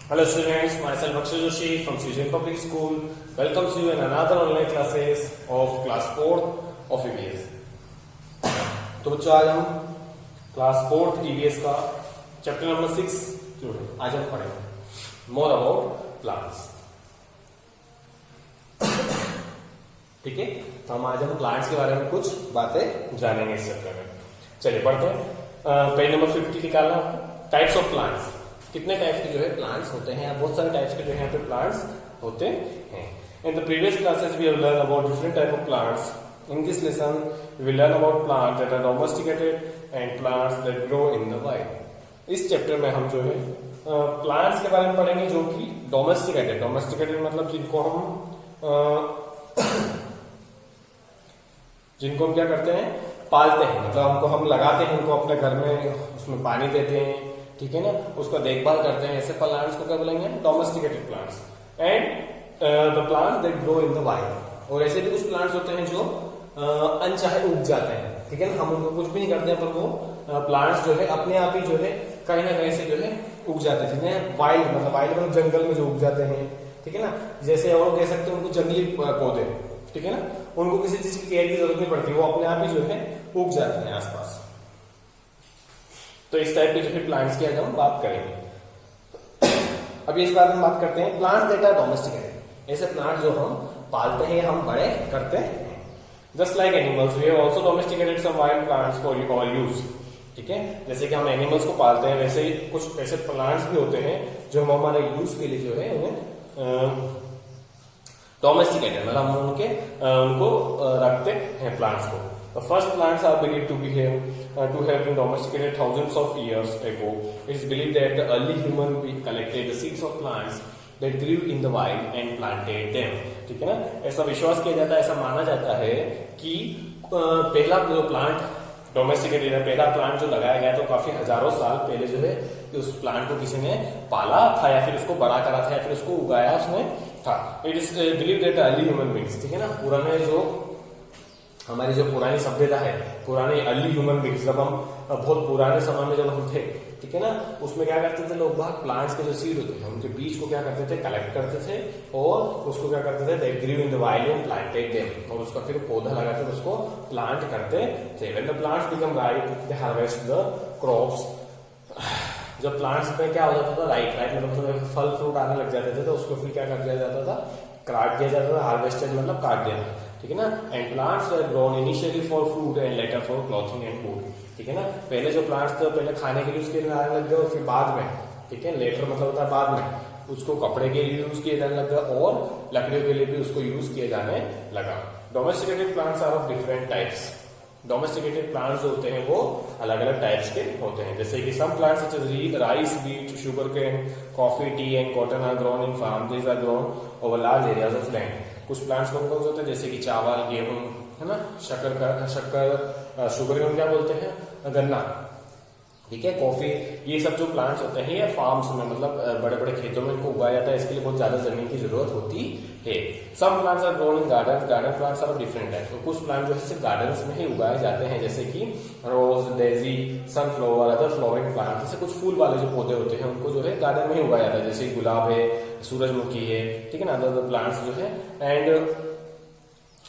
Hello students, myself Akshay Joshi from Sujan Public School welcomes you in another online classes of class 4 of EVS. तो बच्चों आज हम class 4 EVS का chapter number 6 जो है आज हम पढ़ेंगे मोर अबाउट प्लांट्स। ठीक है, तो हम प्लांट्स के बारे में कुछ बातें जानेंगे इस चैप्टर में। चलिए पढ़ते हैं। पेज नंबर 50 निकालना। टाइप्स ऑफ प्लांट्स, कितने टाइप्स के जो है प्लांट्स होते हैं, बहुत सारे टाइप्स के जो है यहाँ पे प्लांट्स होते हैं। In the previous classes we have learn about different type of plants. In this lesson we will learn about plants that are domesticated and plants that grow in the wild. इस chapter में हम जो है plants के बारे में पढ़ेंगे जो कि डोमेस्टिकेटेड, डोमेस्टिकेटेड मतलब जिनको हम क्या करते हैं, पालते हैं, मतलब हमको हम लगाते हैं, उनको अपने घर में उसमें पानी देते हैं, ठीक है ना, उसका देखभाल करते हैं। ऐसे प्लांट्स को क्या बोलेंगे, domesticated plants. And the plants that grow in the wild. और ऐसे भी कुछ प्लांट्स होते हैं जो अनचाहे उग जाते हैं, ठीक है ना, हम उनको कुछ भी नहीं करते हैं पर वो प्लांट्स जो है अपने आप ही जो है कहीं ना कहीं से जो है उग जाते हैं, जिन्हें वाइल्ड मतलब जंगल में जो उग जाते हैं, ठीक है ना। जैसे और कह सकते हैं उनको जंगली पौधे, ठीक है ना, उनको किसी चीज की केयर की जरूरत नहीं पड़ती, वो अपने आप ही जो है उग जाते हैं आसपास। तो इस टाइप के जो है प्लांट्स की आज हम बात करेंगे। अभी इस बारे में बात करते हैं प्लांट्स दैट आर डोमेस्टिकेटेड। ऐसे प्लांट जो हम पालते हैं, हम बड़े करते हैं। Just like animals we have also domesticated some wild plants for use. ठीक है, जैसे कि हम एनिमल्स को पालते हैं, वैसे ही कुछ ऐसे प्लांट्स भी होते हैं जो हम हमारे यूज के लिए जो है उन्हें डोमेस्टिकेटेड मतलब हम उनको रखते हैं प्लांट्स को। The first plants are believed to have been domesticated thousands of years ago. It is believed that the early human beings collected the seeds of plants that grew in the wild and planted them. ठीक है ना, ऐसा विश्वास किया जाता है, ऐसा माना जाता है कि पहला जो प्लांट डोमेस्टिकेटेड है, पहला प्लांट जो लगाया गया तो काफी हजारों साल पहले जो है उस प्लांट को किसी ने पाला था या फिर उसको बड़ा करा था या फिर उसको उगाया उसने था। It is believe that early human beings, ठीक है ना, पुराने जो हमारी जो पुरानी सभ्यता है, पुराने अर्ली ह्यूमन बींग्स, जब हम बहुत पुराने समय में जब हम थे, ठीक है ना, उसमें क्या करते थे लोग बाहर प्लांट्स के जो सीड होते हैं उनके बीज को क्या करते थे, कलेक्ट करते थे और उसको क्या करते थे, they grew in the wild and planted them, और उसका फिर पौधा लगाकर उसको प्लांट करते थे। When the plants become ripe they harvest the crops. जब प्लांट्स में क्या हो जाता था, राइट मतलब फल फ्रूट आने लग जाते थे तो उसको फिर क्या कर दिया जाता था, काट दिया जाता था। हार्वेस्टेड मतलब काट देना, ठीक है ना। And plants were grown initially for food and later for clothing and food, ठीक है ना। पहले जो प्लांट्स थे पहले खाने के लिए उसके लिए आने लग गए और फिर बाद में, ठीक है, लेटर मतलब होता है बाद में, उसको कपड़े के लिए यूज किए जाने लग गए और लकड़ियों के लिए भी उसको यूज किए जाने लगा। Domesticated plants are of different types. Domesticated plants जो होते हैं वो अलग अलग टाइप्स के होते हैं, जैसे कि some plants such as rice, wheat, sugar cane, coffee, tea and cotton are grown in farm. These are grown over large areas of land. कुछ प्लांट्स कौन कौन से होते हैं, जैसे कि चावल, गेहूं, है ना, शक्कर, शुगर केन क्या बोलते हैं, गन्ना, ठीक है, कॉफी, ये सब जो प्लांट्स होते हैं ये फार्म्स में मतलब बड़े बड़े खेतों में इनको उगाया जाता है, इसके लिए बहुत ज्यादा जमीन की जरूरत होती है। Some plants are grown in garden, garden plants are different types. तो कुछ प्लांट जो है सिर्फ गार्डन्स में ही उगाए जाते हैं, जैसे कि rose, daisy, sunflower, other flowering plant. जैसे कुछ फूल वाले जो पौधे होते हैं उनको जो है गार्डन में ही उगाया जाता है, जैसे गुलाब है, सूरजमुखी है, ठीक है ना, अदर प्लांट्स जो है। And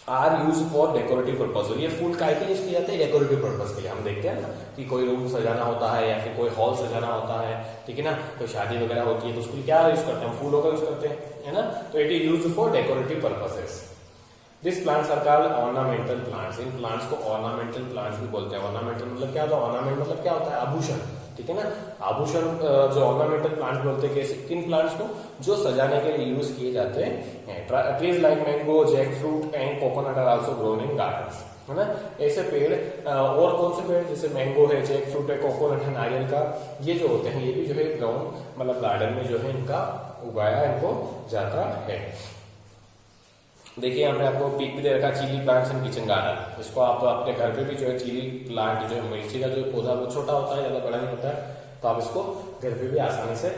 are use for decorative purpose. और ये फूल काय के लिए यूज किए जाते हैं, डेकोरेटिव पर्पज के लिए। हम देखते हैं ना कि कोई रूम सजाना होता है या फिर कोई हॉल सजाना होता है, ठीक है ना, कोई शादी वगैरह होती है तो उसके लिए क्या यूज करते हैं, फूलों का यूज करते हैं, है ना। तो it is use for decorative purposes. This plants are called ornamental plants. इन प्लांट्स को ऑर्नामेंटल प्लांट्स भी बोलते हैं। ऑर्नामेंटल मतलब क्या होता है, ऑर्नामेंट मतलब क्या होता है, आभूषण, ठीक है ना। आभूषण जो ऑर्नामेंटल प्लांट्स बोलते हैं, किन प्लांट्स को, जो सजाने के लिए यूज किए जाते हैं। Trees like mango, jackfruit and coconut are also grown in gardens, है ना। ऐसे पेड़ और कौन से पेड़, जैसे मैंगो है, जैक फ्रूट है, कोकोनट है, नारियल का, ये जो होते हैं ये भी जो है ग्राउंड मतलब गार्डन में जो है इनका उगाया इनको जाता है। देखिए हमने आपको पिक भी दे रखा, chilli plants in kitchen garden. इसको आप अपने घर पे भी जो है चिली प्लांट जो है, मिर्ची का जो पौधा वो छोटा होता है, ज्यादा बड़ा नहीं होता है, तो आप इसको घर पे भी आसानी से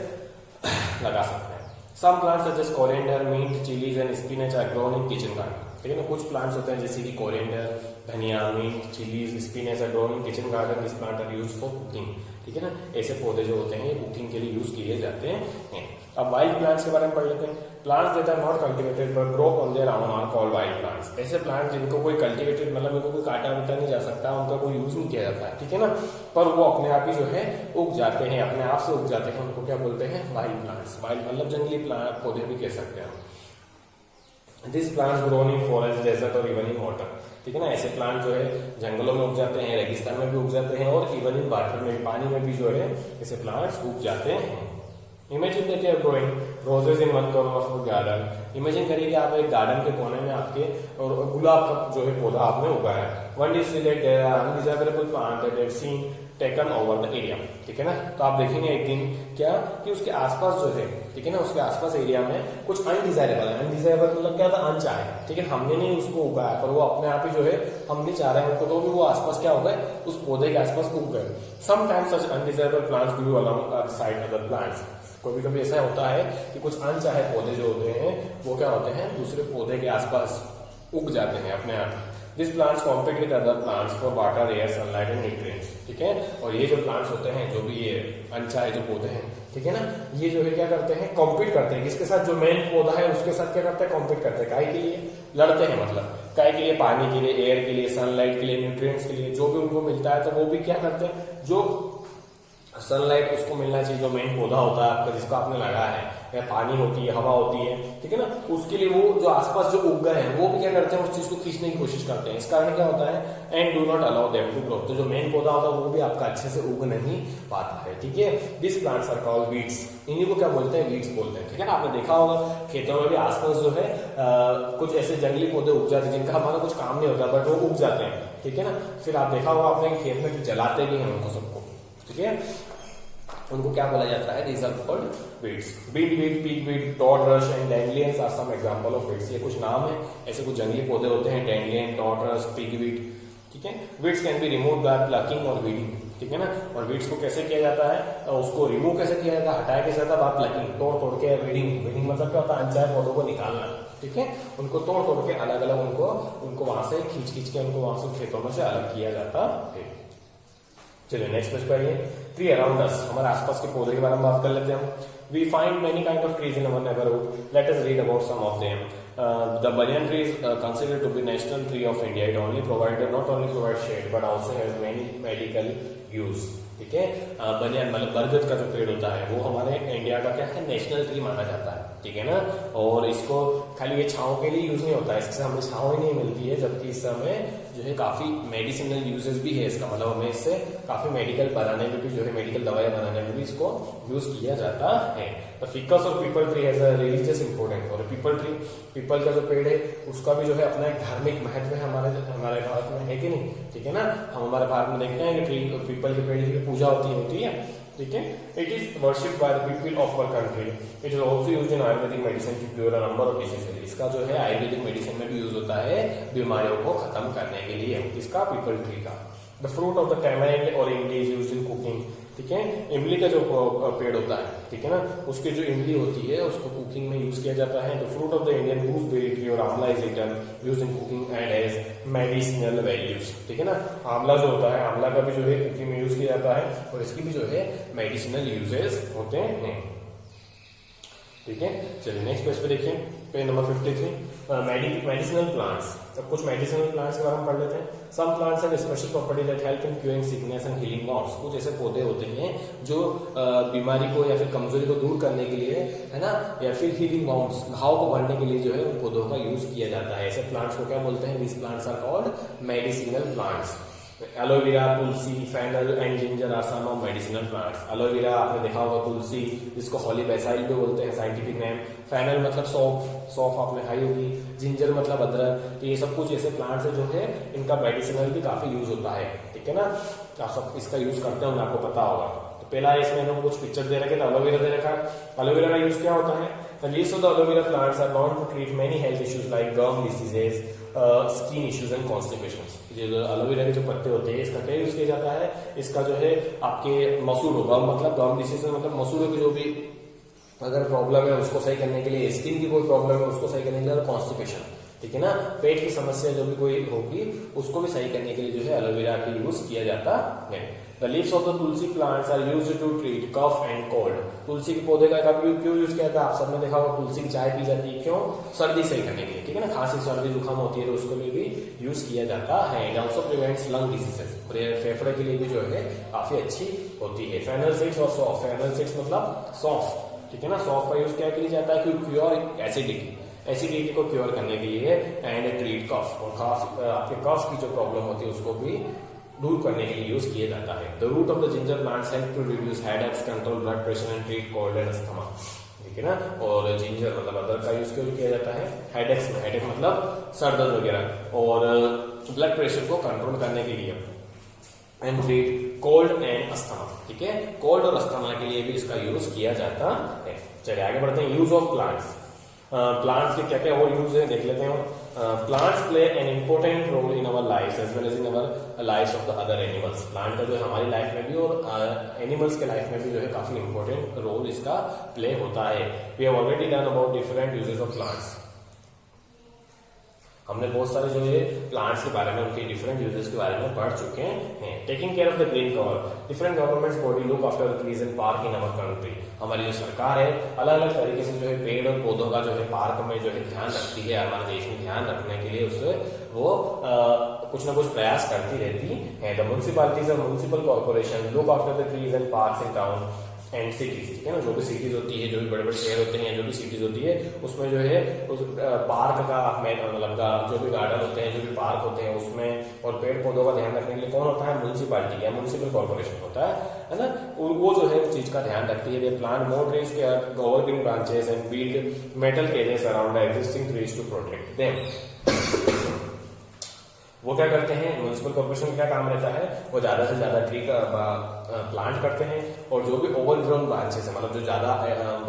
लगा सकते हैं। Some plants such as coriander, mint, chillies and spinach are grown in kitchen garden, ठीक है ना। कुछ प्लांट्स होते हैं जैसे कि कोरिएंडर, धनिया, mint, chillies, spinach are grown in kitchen garden. This plant are used for cooking, ठीक है ना। ऐसे पौधे जो होते हैं ये कुकिंग के लिए यूज किए जाते हैं। अब वाइल्ड प्लांट्स के बारे में पढ़ लेते हैं। Plants that are not cultivated but grow on their own are called wild plants. ऐसे प्लांट जिनको कोई कल्टिवेटेड मतलब इनको कोई काटा वाटा नहीं जा सकता, उनका कोई यूज नहीं किया जाता है, ठीक है ना, पर वो अपने आप ही जो है उग जाते हैं, अपने आप से उग जाते हैं, उनको क्या बोलते हैं, वाइल्ड प्लांट्स। वाइल्ड मतलब जंगली प्लांट पौधे भी कह सकते हैं। This plants grown in forest, desert और इवन इन वाटर, ठीक है ना। ऐसे प्लांट जो है जंगलों में उग जाते हैं, रेगिस्तान में भी उग जाते हैं और इवन इन वाटर में, पानी में भी जो है ऐसे प्लांट्स उग जाते हैं। Imagine that you are growing roses in one corner of garden. Imagine करिए कि आप एक गार्डन के कोने में आपके और गुलाब का जो है पौधा आपने उगाया है। One day see that there are undesirable plant that have seen taken over the area, ठीक है ना। तो आप देखेंगे एक दिन क्या कि उसके आसपास जो है, ठीक है ना, उसके आसपास एरिया में कुछ अनडिजायरेबल है। अनडिजायरेबल मतलब क्या था, अनचाहे, ठीक है, हमने नहीं उसको उगाया पर वो अपने आप ही जो है हम नहीं चाह रहे हैं उनको, तो भी वो आसपास क्या हो गए, उस पौधे के आसपास उग गए। Sometimes such undesirable plants grow alongside other plants. कभी कभी ऐसा होता है कि कुछ अनचाहे पौधे जो होते हैं वो क्या होते हैं, दूसरे पौधे के आसपास उग जाते हैं अपने आप। This plants compete with other plants for water, air, sunlight and nutrients, ठीक है। और ये जो प्लांट्स होते हैं, जो भी ये अनचाहे जो पौधे हैं, ठीक है ना, ये जो है क्या करते हैं, कॉम्पीट करते हैं किसके साथ, जो मेन पौधा है उसके साथ क्या करते हैं, कॉम्पीट करते हैं। काय के लिए लड़ते हैं, मतलब काय के लिए, पानी के लिए, एयर के लिए, सनलाइट के लिए, न्यूट्रिएंट्स के लिए, जो भी उनको मिलता है तो वो भी क्या करते हैं, जो सनलाइट उसको मिलना चाहिए, जो मेन पौधा होता है आपका जिसको आपने लगाया है, या पानी होती है, हवा होती है, ठीक है ना, उसके लिए वो जो आसपास जो उग गए हैं वो भी क्या करते हैं, उस चीज को खींचने की कोशिश करते हैं। इस कारण क्या होता है, and do not allow them to grow. तो जो मेन पौधा होता है वो भी आपका अच्छे से उग नहीं पाता है, ठीक है। This plants are called weeds. इन्हीं को क्या बोलते हैं, वीड्स बोलते हैं, ठीक है ना। आपने देखा होगा खेतों में भी आसपास जो है कुछ ऐसे जंगली पौधे उग जाते हैं जिनका हमारा कुछ काम नहीं होता बट वो उग जाते हैं, ठीक है ना। फिर आप देखा होगा आपने खेत में जलाते भी हैं उनको सबको, ठीक है। उनको क्या बोला जाता है, these are called weeds. Beadweed, pigweed, dot rush and dandelions are some example of weeds. ये कुछ नाम है, ऐसे कुछ जंगली पौधे होते हैं, dandelion, dot rush, pigweed, ठीक है। weeds can be removed by plucking और weeding, ठीक है ना। और weeds को कैसे किया जाता है, उसको रिमूव कैसे किया जाता है, हटाया कैसे जाता है, बात प्लकिंग, तोड़ तोड़ के, वीडिंग, वीडिंग मतलब क्या होता है, अनचाहे पौधों को निकालना, ठीक है। उनको तोड़ तोड़ के अलग अलग उनको वहां से खींच के उनको वहां से खेतों में से अलग किया जाता है। चलिए नेक्स्ट पेज पर आइए। ट्री अराउंड अस, हमारे आसपास के पौधे के बारे में बात कर लेते हैं। We find many kind of trees in our neighbourhood. Let us read about some of them. The banyan tree is considered to be national tree of India. It not only provides shade but also has many medical use. ठीक है, बनियान मतलब बरगद का जो पेड़ होता है वो हमारे इंडिया का क्या है, नेशनल ट्री माना जाता है, ठीक है ना। और इसको खाली ये छांव के लिए यूज नहीं होता है, इससे हमें छांव ही नहीं मिलती है, जबकि इस समय जो है काफी मेडिसिनल यूजेस भी है इसका, मतलब हमें इससे काफी मेडिकल बनाने में भी जो है, मेडिकल दवाइयां बनाने में भी इसको यूज किया जाता है। तो फिकस और people tree has a religious importance. और पीपल का जो पेड़ है उसका भी जो है अपना एक धार्मिक महत्व है हमारे भारत में, है कि नहीं, ठीक है ना। हम हमारे भारत में देखते हैं कि पीपल के पेड़ की पूजा होती है, ठीक है। It is worshipped by the people of our country. It is also used in ayurvedic medicine to cure a number of diseases. इसका जो है आयुर्वेदिक मेडिसिन में भी यूज होता है बीमारियों को खत्म करने के लिए, इसका पीपल ट्री का। The fruit of the tamarind और इमली इज यूज्ड इन कुकिंग, ठीक है। इमली का जो पेड़ होता है, ठीक है ना, उसकी जो इमली होती है उसको कुकिंग में यूज किया जाता है। The fruit of the Indian gooseberry tree और आंवला is eaten used in cooking and has medicinal values, ठीक है ना। आंवला जो होता है, आंवला का भी जो है कुकिंग में यूज किया जाता है और इसकी भी जो है मेडिसिनल यूजेस होते हैं, ठीक है। चलिए नेक्स्ट पेज पे देखिए, पेज नंबर 53, मेडिसिनल प्लांट्स। अब कुछ मेडिसिनल प्लांट्स के बारे में पढ़ लेते हैं। Some plants have special property that help in curing sickness and healing wounds. कुछ ऐसे पौधे होते हैं जो बीमारी को या फिर कमजोरी को दूर करने के लिए, है ना, या फिर हीलिंग वुंड्स, घाव को भरने के लिए जो है उन पौधों का यूज किया जाता है। ऐसे प्लांट्स को क्या बोलते हैं, this plants are called medicinal plants. Aloe vera, tulsi, fennel and ginger are some of medicinal plants. Aloe vera आपने देखा होगा, तुलसी जिसको हॉली बैसाइल भी बोलते हैं साइंटिफिक नेम, फेनल मतलब सौंफ आपने खाई होगी, जिंजर मतलब अदरक। तो ये सब कुछ ऐसे प्लांट्स है जो है इनका मेडिसिनल भी काफी यूज होता है, ठीक है ना। आप सब इसका यूज करते हैं, आपको पता होगा। तो पहला इसमें हम कुछ पिक्चर दे रखे, एलोवेरा दे रखा है। एलोवेरा का यूज क्या होता है, the leaves of the aloe vera plants are known to treat many health issues like gum diseases, skin issues and constipations. जो एलोवेरा के जो पत्ते होते हैं इसका क्या यूज किया जाता है, इसका जो है आपके मसूड़ों, गम मतलब गम डिसीज मतलब मसूड़ों की जो भी अगर प्रॉब्लम है उसको सही करने के लिए, स्किन की कोई प्रॉब्लम है उसको सही करने के लिए, कॉन्स्टिपेशन, ठीक है ना, पेट की समस्या जो भी कोई होगी उसको भी सही करने के लिए जो है एलोवेरा की यूज किया जाता है। The leaves of the tulsi plants are used to treat cough and cold. तुलसी के पौधे का कब क्यों यूज किया जाता है? आप सबने देखा होगा तुलसी की चाय पी जाती है, क्यों? सर्दी सही करने के लिए, ठीक है ना, खांसी सर्दी जुकाम होती है तो उसके लिए भी यूज किया जाता है। And also prevents lung diseases, फेफड़े के लिए भी जो है काफी अच्छी होती है। फेनल सीड्स और सौंफ, फेनल सीड्स मतलब सौंफ, ठीक है ना, सौंफ का यूज क्या किया जाता है? क्योर एसिडिटी को क्योर करने के लिए एंड ट्रीट कफ, और आपके कफ की जो प्रॉब्लम होती है उसको भी दूर करने के लिए यूज किया जाता है। The root of the ginger plants help to reduce headaches, control blood pressure and treat cold and asthma, ठीक है ना। और जिंजर मतलब अदरक का यूज किया जाता है हेडेक्स में, हेडेक मतलब सर दर्द वगैरह, और ब्लड प्रेशर को कंट्रोल करने के लिए and treat cold and asthma, ठीक है, कोल्ड और अस्थमा के लिए भी इसका यूज किया जाता है। चलिए आगे बढ़ते हैं। यूज ऑफ प्लांट्स, प्लांट्स के क्या क्या वो यूज है देख लेते हैं। Plants play an important role in our life as well as in our life of the other animals. Plant का जो है हमारी लाइफ में भी और एनिमल्स के लाइफ में भी जो है काफी इंपॉर्टेंट रोल इसका प्ले होता है। We have already learn about different uses of plants. हमने बहुत सारे जो है प्लांट्स के बारे में, उनके डिफरेंट यूजेस के बारे में पढ़ चुके हैं। Taking care of the green cover, different governments body look after the trees and park in our country. हमारी जो सरकार है अलग अलग तरीके से जो है पेड़ और पौधों का जो है पार्क में जो है ध्यान रखती है, हमारे देश में ध्यान रखने के लिए उससे वो कुछ ना कुछ प्रयास करती रहती है। द म्युनिसिपैलिटीज और municipal corporation look after the trees and parks in town and cities, ठीक है ना, जो भी सिटीज होती है, जो भी बड़े बड़े शहर होते हैं, जो भी सिटीज होती है, उसमें जो है उस पार्क का मतलब जो भी गार्डन होते हैं, जो भी पार्क होते हैं उसमें, और पेड़ पौधों का ध्यान रखने के लिए कौन होता है? म्युनिसिपैलिटी या म्युनिसिपल कॉर्पोरेशन होता है ना। वो जो है उस चीज का ध्यान रखती है। दे प्लांट मोर ट्रीज के evergreen branches and build metal cages around the existing trees to protect them. वो क्या करते हैं? म्युनिसिपल कॉर्पोरेशन का क्या काम रहता है? वो ज्यादा से ज्यादा ट्री का प्लांट करते हैं, और जो भी ओवरग्राउंड ब्रांचेस है, मतलब जो ज्यादा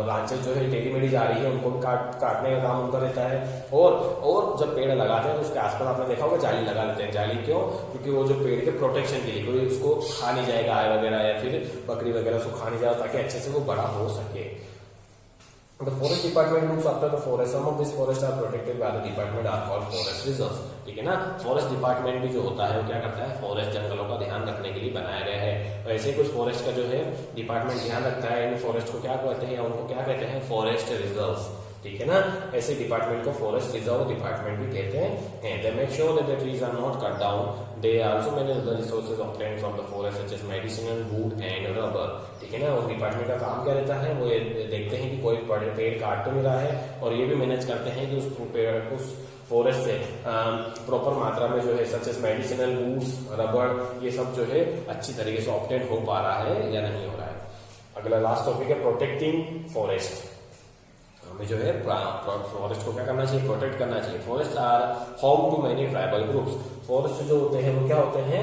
ब्रांचेस जो है टेढ़ी मेढ़ी जा रही है, उनको काटने का काम उनका रहता है। और जब पेड़ लगाते हैं तो उसके आसपास आपने देखा होगा जाली लगा लेते हैं। जाली क्यों? क्योंकि वो जो पेड़ के प्रोटेक्शन के लिए, कोई उसको खा नहीं जाएगा गाय वगैरह या फिर बकरी वगैरह उसको खा नहीं जाएगा, ताकि अच्छे से वो बड़ा हो सके। The forest department looks after the forest. Some of these forests are protected by the department are called forest reserves. ठीक है ना। फॉरेस्ट डिपार्टमेंट भी जो होता है वो क्या करता है? फॉरेस्ट जंगलों का ध्यान रखने के लिए बनाया गया है। वैसे ही कुछ फॉरेस्ट का जो है डिपार्टमेंट ध्यान रखता है। इन फॉरेस्ट को क्या कहते हैं या उनको क्या कहते हैं? फॉरेस्ट रिजर्व्स, ठीक है ना। ऐसे डिपार्टमेंट को फॉरेस्ट रिजर्व डिपार्टमेंट भी कहते हैं। They make sure that the trees are not cut down. They also manage the resources obtained from the forest such as medicinal wood and rubber. ठीक है ना। उस डिपार्टमेंट का काम क्या रहता है? वो ये देखते हैं कि कोई पेड़ काट तो नहीं रहा है, और ये भी मैनेज करते हैं कि उस फॉरेस्ट से प्रॉपर मात्रा में जो है such as medicinal woods, rubber, ये सब जो है अच्छी तरीके से ऑब्टेन हो पा रहा है या नहीं हो रहा है। अगला लास्ट टॉपिक है प्रोटेक्टिंग फॉरेस्ट। हमें जो है फॉरेस्ट को क्या करना चाहिए? प्रोटेक्ट करना चाहिए। Forest are home to many tribal groups. Forest जो होते हैं वो क्या होते हैं?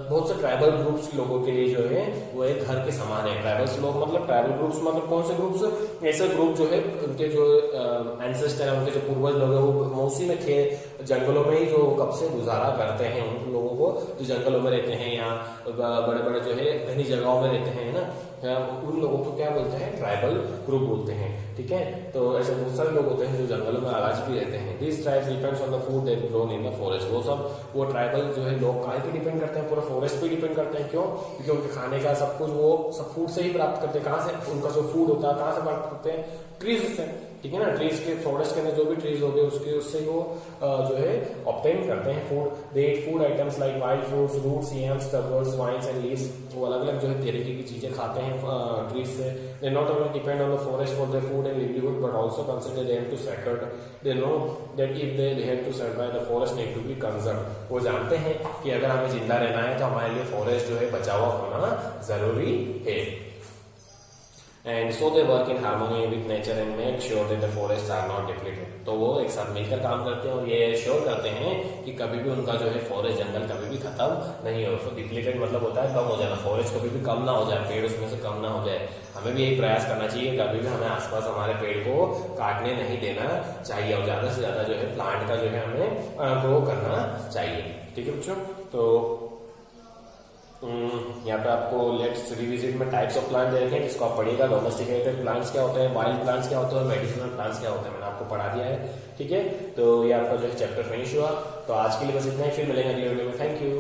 बहुत से ट्राइबल ग्रुप्स के लोगों के लिए जो है वो एक घर के समान है। ट्राइबल्स लोग मतलब ट्राइबल ग्रुप्स मतलब कौन से ग्रुप्स? ऐसे ग्रुप जो है उनके जो एंसेस्टर है, उनके जो पूर्वज लोग हैं वो मौसी में थे, जंगलों में ही जो कब से गुजारा करते हैं। उन लोगों को जो जंगलों में रहते हैं या बड़े बड़े जो है घनी जगहों में रहते हैं ना, उन लोगों को क्या बोलते हैं? ट्राइबल ग्रुप बोलते हैं, ठीक है। तो ऐसे बहुत सारे लोग होते हैं जो जंगलों में आज भी रहते हैं। This tribes depends on the food that grown in the forest. वो ट्राइबल जो है लोग काहे पे डिपेंड करते हैं? पूरा फॉरेस्ट पे डिपेंड करते हैं। क्यों? क्योंकि उनके खाने का सब कुछ वो सब फूड से ही प्राप्त करते हैं। कहाँ से उनका जो फूड होता है कहाँ से प्राप्त करते हैं? ट्रीज से, ठीक है ना। ट्रीज के फॉरेस्ट के अंदर जो भी ट्रीज होंगे उससे वो जो है ऑब्टेन करते हैं food. They eat food items like wild fruits, roots, yams, tubers, vines and leaves. वो अलग अलग जो है तरीके की चीजें खाते हैं ट्रीज से। They not only depend on the forest for their food and livelihood but also consider them to sacred. They know that if they have to survive the forest need to be conserve. वो जानते हैं कि अगर हमें जिंदा रहना है तो हमारे लिए फॉरेस्ट जो है बचा हुआ होना जरूरी है। And so they work in harmony with nature and make sure that the forests are not depleted. तो वो एक साथ मिलकर काम करते हैं और ये श्योर करते हैं कि कभी भी उनका जो है फॉरेस्ट जंगल कभी भी खत्म नहीं हो। तो डिप्लीटेड मतलब होता है कम हो जाना, फॉरेस्ट कभी भी कम ना हो जाए, पेड़ उसमें से कम ना हो जाए। हमें भी यही प्रयास करना चाहिए, कभी भी हमें आसपास हमारे पेड़ को काटने नहीं देना चाहिए और ज्यादा से ज्यादा जो है प्लांट का जो है हमें ग्रो करना चाहिए, ठीक है बच्चों। तो यहाँ पे आपको लेट्स रिविजिट में टाइप्स ऑफ प्लांट दे रखे हैं, जिसको आप पढ़िएगा। डोमेस्टिकेटेड प्लांट्स क्या होते हैं, वाइल्ड प्लांट्स क्या होते हैं, मेडिसिनल प्लांट्स क्या होते हैं, मैंने आपको पढ़ा दिया है, ठीक है। तो ये आपका जो है चैप्टर फिनिश हुआ। तो आज के लिए बस इतना ही, फिर मिलेंगे अगले वीडियो में। Thank you.